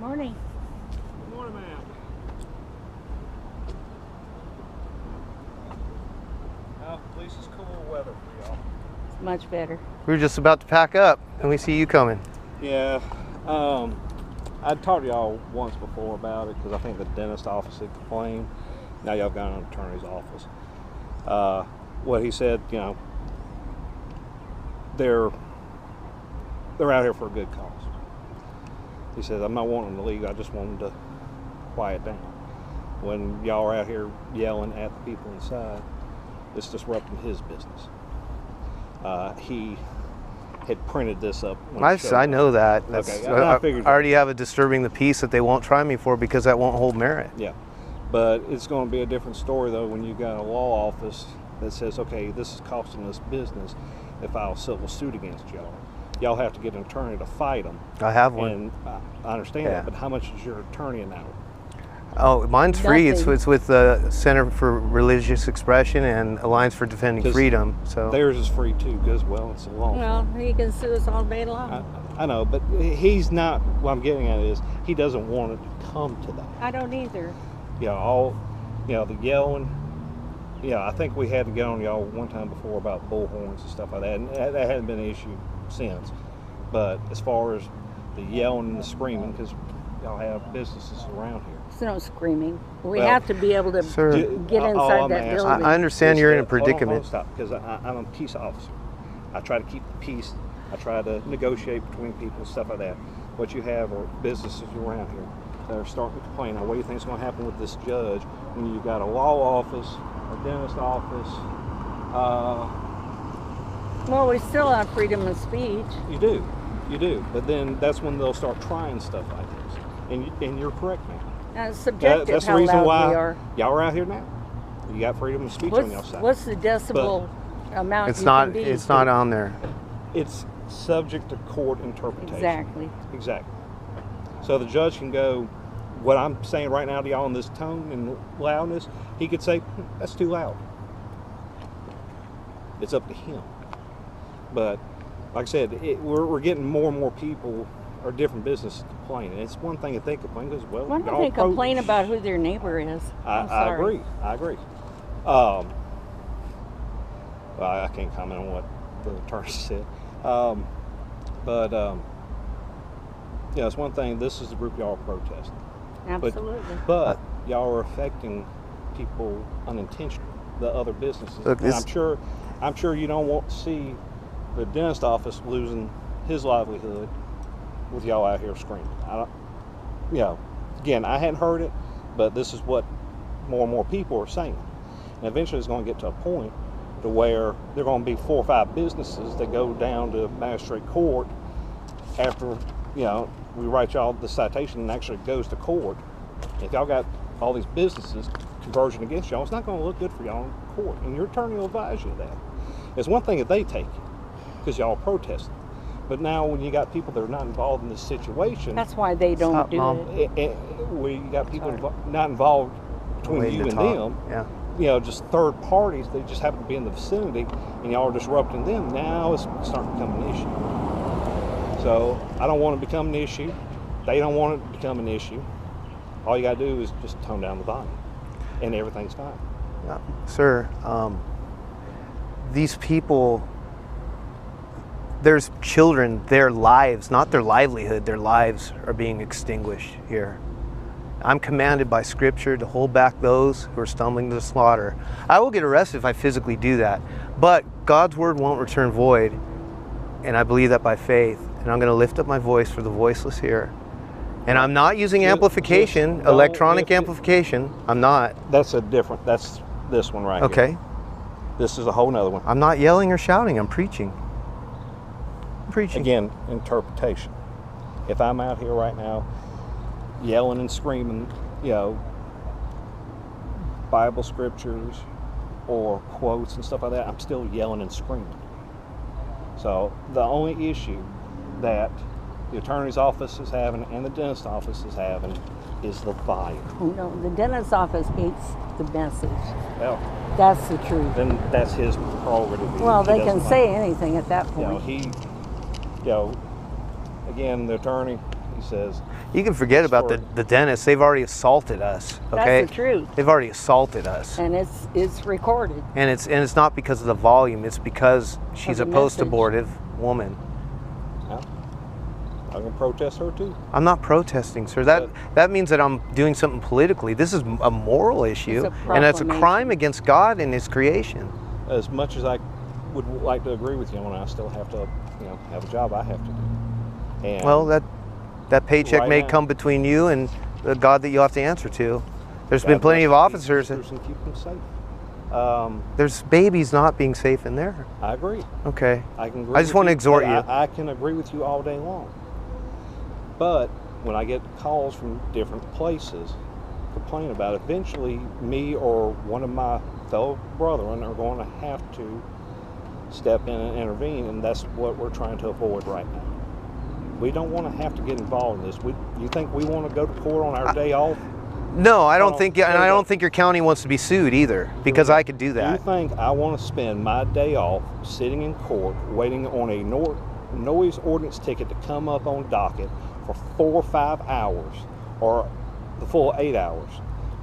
Morning. Good morning, ma'am. Well, at least it's cool weather for y'all. It's much better. We were just about to pack up, and we see you coming. Yeah. I talked to y'all once before about it because I think the dentist office had complained. Now y'all got an attorney's office. What he said, you know, they're out here for a good cause. He says, I'm not wanting to leave, I just want them to quiet down. When y'all are out here yelling at the people inside, it's disrupting his business. He had printed this up. I know that. Okay, I already have a disturbing the peace that they won't try me for because that won't hold merit. Yeah, but it's going to be a different story though when you got a law office that says, okay, this is costing us business. They file a civil suit against y'all. Y'all have to get an attorney to fight them. I have one. And I understand that, but how much is your attorney an hour? Oh, mine's free. It's Nothing. with the Center for Religious Expression and Alliance for Defending Freedom. So theirs is free too, because well, it's a law. Well, he can sue us all day long. I know, but he's not. What I'm getting at is he doesn't want it to come to that. I don't either. The yelling. Yeah, I think we had to get on y'all one time before about bullhorns and stuff like that, and that hasn't been an issue since. But as far as the yelling and the screaming, because y'all have businesses around here. There's no screaming. We Well, have to be able to Sir, get inside that asking- building. I understand you're in a Hold on, predicament. stop, because I'm a peace officer. I try to keep the peace. I try to negotiate between people and stuff like that. What you have are businesses around here that are starting to complain. Now, what do you think is going to happen with this judge when you've got a law office, a dentist office? Well, we still have freedom of speech. You do. But then that's when they'll start trying stuff like this. And you're correct, man. It's subjective That's the how reason loud why we are. y'all are out here now. You got freedom of speech on your side. What's the decibel amount It's you not. can be? It's not on there. It's subject to court interpretation. Exactly. So the judge can go, what I'm saying right now to y'all in this tone and loudness, he could say, that's too loud. It's up to him. But like I said, we're getting more and more people or different businesses complaining. It's one thing if they complain, because well, Why don't they complain about who their neighbor is? I agree. Well, I can't comment on what the attorney said. It's one thing. This is the group y'all are protesting. Absolutely. But y'all are affecting people unintentionally, the other businesses. Look, and I'm sure you don't want to see the dentist office losing his livelihood with y'all out here screaming. Again, I hadn't heard it, but this is what more and more people are saying. And eventually it's going to get to a point to where there are going to be 4 or 5 businesses that go down to magistrate court after, we write y'all the citation and actually goes to court. If y'all got all these businesses converging against y'all, it's not going to look good for y'all in court. And your attorney will advise you of that. It's one thing if they take it, because y'all are protesting. But now when you got people that are not involved in this situation, That's why they don't Stop, do Mom. it. where you got people not involved between Waiting you to and talk. them, Yeah. just third parties, they just happen to be in the vicinity, and y'all are disrupting them. Now it's starting to become an issue. So I don't want it to become an issue. They don't want it to become an issue. All you got to do is just tone down the volume, and everything's fine. Yeah. Sir, these people, there's children, their lives, not their livelihood, their lives are being extinguished here. I'm commanded by Scripture to hold back those who are stumbling to the slaughter. I will get arrested if I physically do that, but God's word won't return void, and I believe that by faith, and I'm going to lift up my voice for the voiceless here. And I'm not using amplification, electronic amplification. I'm not. That's this one right here. Okay. This is a whole nother one. I'm not yelling or shouting. I'm preaching. Again, interpretation. If I'm out here right now yelling and screaming, Bible scriptures or quotes and stuff like that, I'm still yelling and screaming. So the only issue that the attorney's office is having and the dentist office is having is the volume. No, the dentist's office hates the message. Well, That's the truth. then that's his prerogative. Well, He they can doesn't say like it. anything at that point. Again, the attorney, He says, You can forget about for- the dentists. They've already assaulted us. Okay, That's the truth. they've already assaulted us, And it's recorded. and it's not because of the volume. It's because she's a the message. post-abortive woman. well, I'm going to protest her too. I'm not protesting, sir. That means that I'm doing something politically. This is a moral issue, It's a and it's a proclamation. crime against God and His creation. As much as I would like to agree with you, and I still have to, have a job I have to do. And Well, that paycheck Right may now- come between you and the God that you have to answer to. There's been God plenty of bless officers. these teachers and keep them safe. There's babies not being safe in there. I agree. Okay. I can agree. I just with want to you, exhort but you. I can agree with you all day long. But when I get calls from different places complaining about it, eventually me or one of my fellow brethren are going to have to step in and intervene, and that's what we're trying to avoid right now. We don't want to have to get involved in this. You think we want to go to court on our day off? No, I don't Oh, think, and I don't think your county wants to be sued either, because I could do Do you that. think I want to spend my day off sitting in court waiting on a noise ordinance ticket to come up on docket for 4 or 5 hours, or the full 8 hours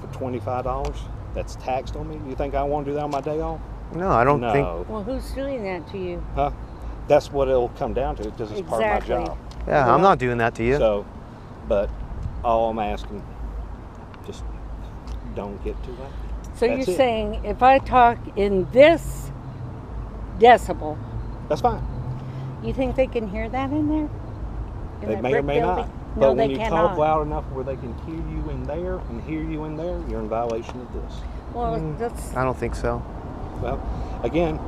for $25? That's taxed on me. You think I want to do that on my day off? No, I don't No. think. Well, who's doing that to you? Huh? That's what it'll come down to, because it's part of Exactly. my job. Yeah, I'm not doing that to you. So, but all I'm asking, just don't get too loud. So That's you're it. saying if I talk in this decibel, That's fine. you think they can hear that in there? In They that may or brick may building? not. No, But when they you cannot. talk loud enough where they can hear you in there and hear you in there, you're in violation of this. Well, that's I don't think so. Well, again,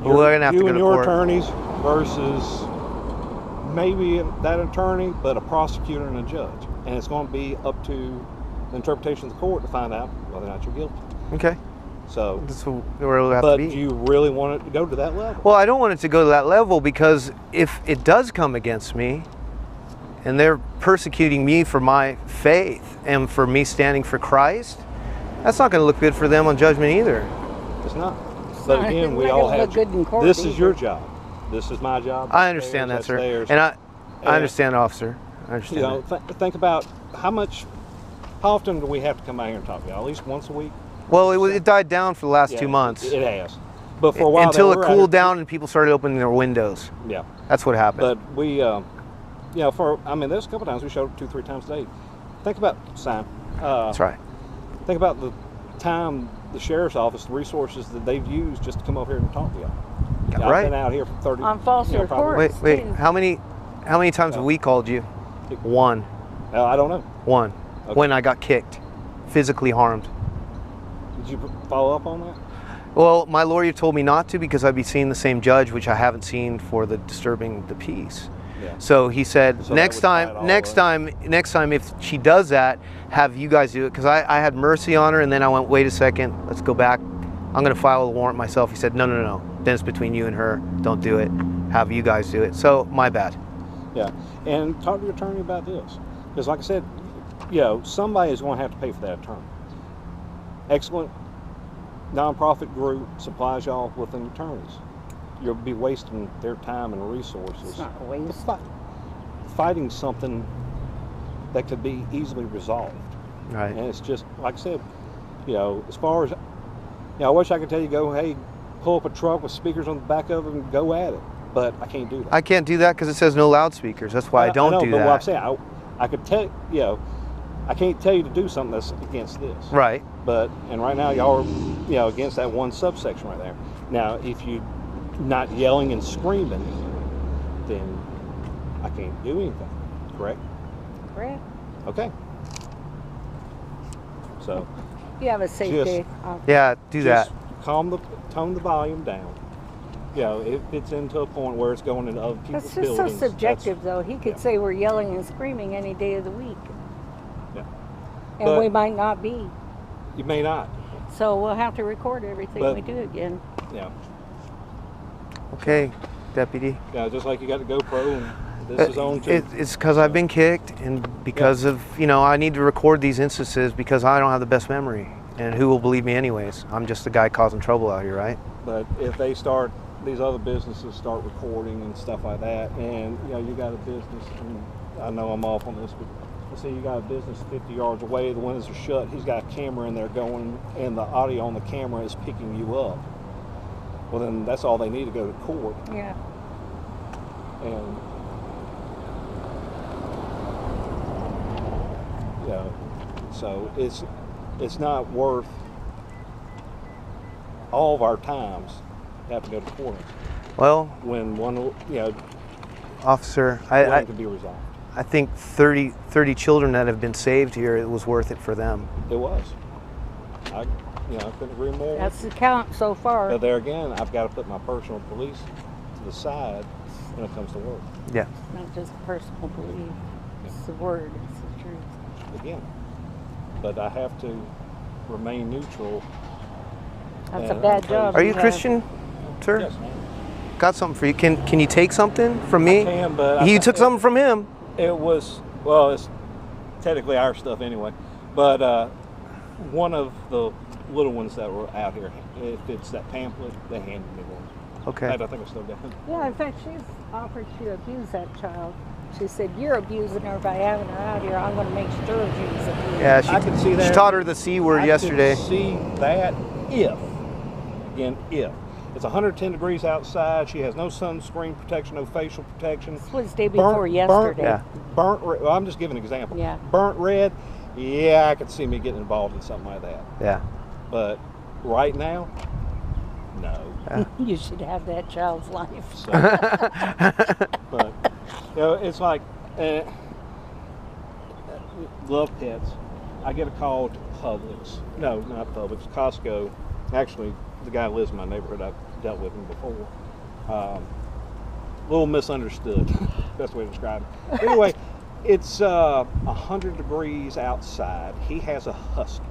Well, we're gonna have you to go and to your court. attorneys versus maybe that attorney, but a prosecutor and a judge. And it's going to be up to the interpretation of the court to find out whether or not you're guilty. Okay, So, that's where we'll have but to do be. you really want it to go to that level? Well, I don't want it to go to that level, because if it does come against me and they're persecuting me for my faith and for me standing for Christ, that's not going to look good for them on judgment either. It's not. But not- again, it's we not all gonna have. look good in court This is either. your job. This is my job. I That's understand theirs, that, that's sir. theirs. And I And- understand, officer. I You understand know, that. think about how often do we have to come out here and talk to you? At least once a week? Well, it died down for the last Yeah, 2 months. It has. But for a while until there, it we're out cooled here- down and people started opening their windows. Yeah. That's what happened. But we, there's a couple times we showed up 2-3 times a day. Think about, Sam. That's right. Think about the time the sheriff's office, the resources that they've used just to come over here and talk to y'all. Yeah, Right. I've been out here for 30. On false probably- reports. Wait. too. How many times have we called you? One. I don't know. One. Okay. When I got kicked, physically harmed. Did you follow up on that? Well, my lawyer told me not to, because I'd be seeing the same judge, which I haven't seen for the disturbing the peace. Yeah. So he said, So that next would tie it time, all next time, if she does that, have you guys do it. Because I had mercy on her, and then I went, wait a second, let's go back. I'm going to file a warrant myself. He said, no. Then it's between you and her. Don't do it. Have you guys do it. So my bad. Yeah. And talk to your attorney about this. Because like I said, somebody is going to have to pay for that attorney. Excellent nonprofit group supplies y'all with an attorneys. You'll be wasting their time and resources. It's not a waste. Fighting something that could be easily resolved. Right. And it's just, like I said, as far as, I wish I could tell you, hey, pull up a truck with speakers on the back of it and go at it. But I can't do that. I can't do that because it says no loudspeakers. That's why I don't know, do but that. what I'm saying, I could tell, I can't tell you to do something that's against this. Right. And right now y'all are, against that one subsection right there. Now, if you're not yelling and screaming, then I can't do anything. Correct? Correct. Okay. So You have a safe Just- day. Yeah, do that. just tone the volume down. If it's into a point where it's going into other people's That's just so buildings. subjective, though. He could yeah. say we're yelling and screaming any day of the week, Yeah. and But- we might not be. You may not. So we'll have to record everything But- we do again. Yeah. Okay, deputy. Just like you got the GoPro and this is on too. It's because I've been kicked, and because of, I need to record these instances because I don't have the best memory. And who will believe me anyways? I'm just the guy causing trouble out here, right? But if they start these other businesses start recording and stuff like that, and you got a business, and I know I'm off on this, but let's say you got a business 50 yards away, the windows are shut, he's got a camera in there going, and the audio on the camera is picking you up. Well, then that's all they need to go to court. Yeah. And so it's not worth all of our times to have to go to court. Well, when one, officer, one can be resolved. I think 30 children that have been saved here, it was worth it for them. It was. I couldn't agree more. That's the count so far. But there again, I've got to put my personal beliefs to the side when it comes to work. Yeah. Not just personal belief. It's the word. It's the truth. Again. But I have to remain neutral. That's a bad job. Are you Christian, sir? Yes, ma'am. Got something for you. Can you take something from me? I can, but you took something from him. It was, well, it's technically our stuff anyway. But one of the little ones that were out here, if it's that pamphlet, they handed me one. Okay. I think I still got it. Yeah, in fact, she's offered to abuse that child. She said, "You're abusing her by having her out here. I'm going to make sure she's abused." Yeah, I could see that. She taught her the C word yesterday. I could see that if it's 110 degrees outside, she has no sunscreen protection, no facial protection. This was day before yesterday. Burnt red. Well, I'm just giving an example. Yeah. Burnt red. Yeah, I could see me getting involved in something like that. Yeah. But right now, no. You should have that child's life. So, but it's like love pets. I get a call to Publix. No, not Publix. Costco. Actually, the guy lives in my neighborhood. I've dealt with him before. A little misunderstood. Best way to describe it. Anyway, it's 100 degrees outside. He has a husky,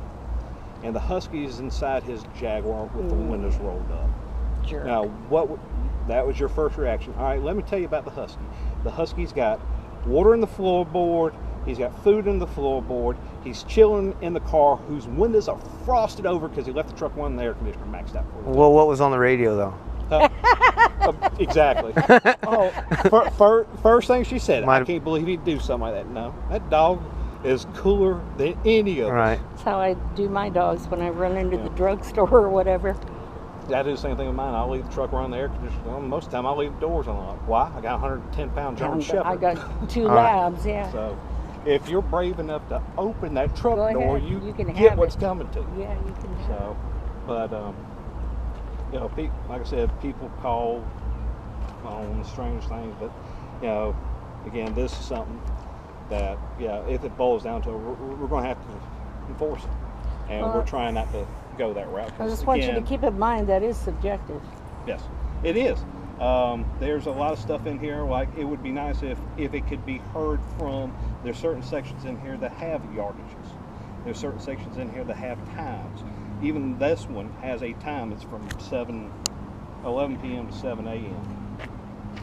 and the husky is inside his Jaguar with the windows rolled up. Sure. Now, that was your first reaction. All right, let me tell you about the husky. The husky's got water in the floorboard. He's got food in the floorboard. He's chilling in the car, whose windows are frosted over because he left the truck running, the air conditioner maxed out for him. Well, what was on the radio though? Exactly. First thing she said, I can't believe he'd do something like that. No, that dog is cooler than any of us. Right. That's how I do my dogs when I run into the drugstore or whatever. I do the same thing with mine. I'll leave the truck running, the air conditioner. Well, most of the time, I'll leave the doors unlocked. Why? I got a 110-pound German Shepherd. I got 2 labs, yeah. So, if you're brave enough to open that truck door, you can get have what's it. coming to you. Yeah, you can have So, but like I said, people call on strange things, but again, this is something that if it boils down to it, we're going to have to enforce it, and we're trying not to go that route. I just want you to keep in mind that is subjective. Yes, it is. There's a lot of stuff in here, like it would be nice if it could be heard from. There's certain sections in here that have yardages. There's certain sections in here that have times. Even this one has a time. It's from 11 p.m. to 7 a.m.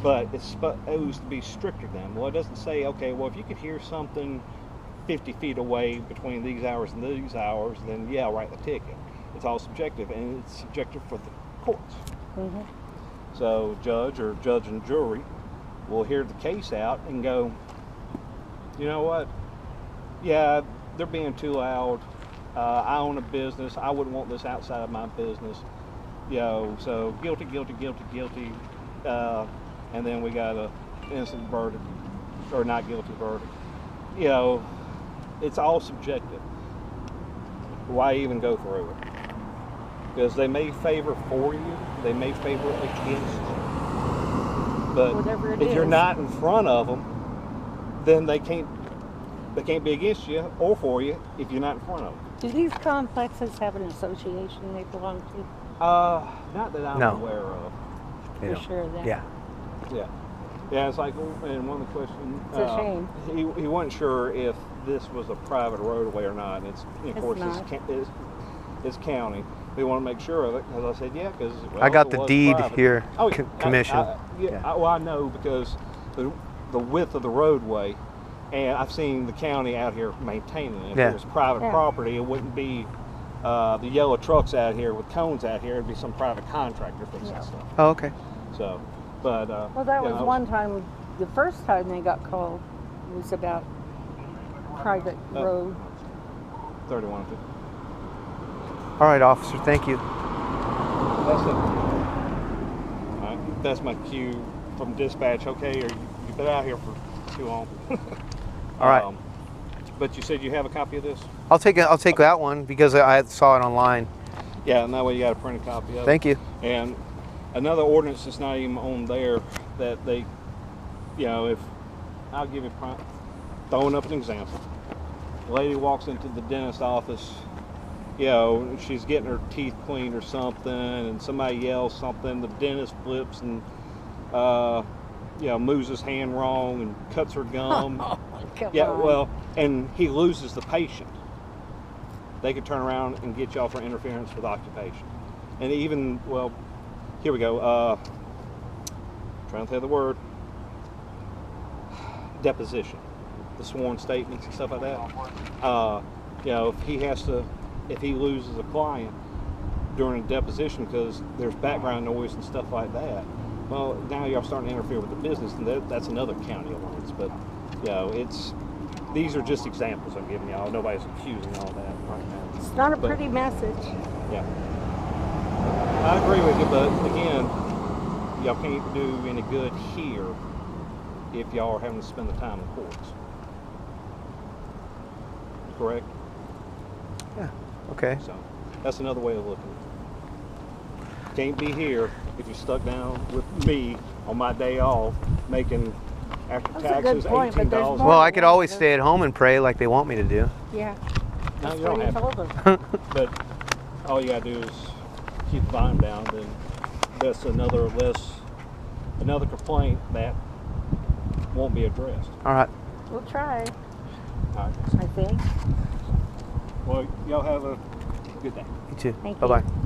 But it's supposed to be stricter than. Well, it doesn't say, okay, well, if you could hear something 50 feet away between these hours and these hours, then yeah, I'll write the ticket. It's all subjective, and it's subjective for the courts. Mm-hmm. So judge and jury will hear the case out and go, you know what? Yeah, they're being too loud. I own a business. I wouldn't want this outside of my business. So guilty. And then we got a innocent verdict or not guilty verdict. It's all subjective. Why even go through it? Because they may favor for you, they may favor against you. But if you're not in front of them, then they can't be against you or for you if you're not in front of them. Do these complexes have an association they belong to? Not that I'm aware of. For sure of that. Yeah, it's like, and one of the questions, it's a shame. He wasn't sure if this was a private roadway or not. And of course, it's county. We want to make sure of it, because I said, because I got the deed private. here, Oh, commission. I know, because the width of the roadway, and I've seen the county out here maintaining it. If it was private property, it wouldn't be the yellow trucks out here with cones out here. It'd be some private contractor fixing that stuff. Oh, okay. So, but Well, that yeah, was one time. The first time they got called was about private road. 31. All right, officer, thank you. That's it. All right, that's my cue from dispatch. Okay, or you've been out here for too long. All right. But you said you have a copy of this? I'll take that one because I saw it online. Yeah, and that way you got a printed copy of it. Thank you. And another ordinance that's not even on there that they, you know, if I'll give you throwing up an example. A lady walks into the dentist office, you know, she's getting her teeth cleaned or something, and somebody yells something, the dentist flips and, you know, moves his hand wrong and cuts her gum. Come Yeah, on. well, and he loses the patient. They could turn around and get y'all for interference with occupation. And even, well, here we go. Trying to say the word. Deposition. The sworn statements and stuff like that. You know, if he loses a client during a deposition because there's background noise and stuff like that, well, now y'all starting to interfere with the business, and that's another county ordinance. But, you know, these are just examples I'm giving y'all. Nobody's accusing all that right now. It's not a pretty message. Yeah. I agree with you, but again, y'all can't do any good here if y'all are having to spend the time in courts. Correct? Yeah. Okay. So that's another way of looking at it. Can't be here if you're stuck down with me on my day off making after That's a good taxes point, but there's $18. more. Well, I could always stay at home and pray like they want me to do. Yeah. No, That's you don't what he have told to. them. But all you gotta do is keep the volume down. Then that's another complaint that won't be addressed. All right. We'll try, All right. I think. Well, y'all have a good day. You too. Thank Bye-bye. you.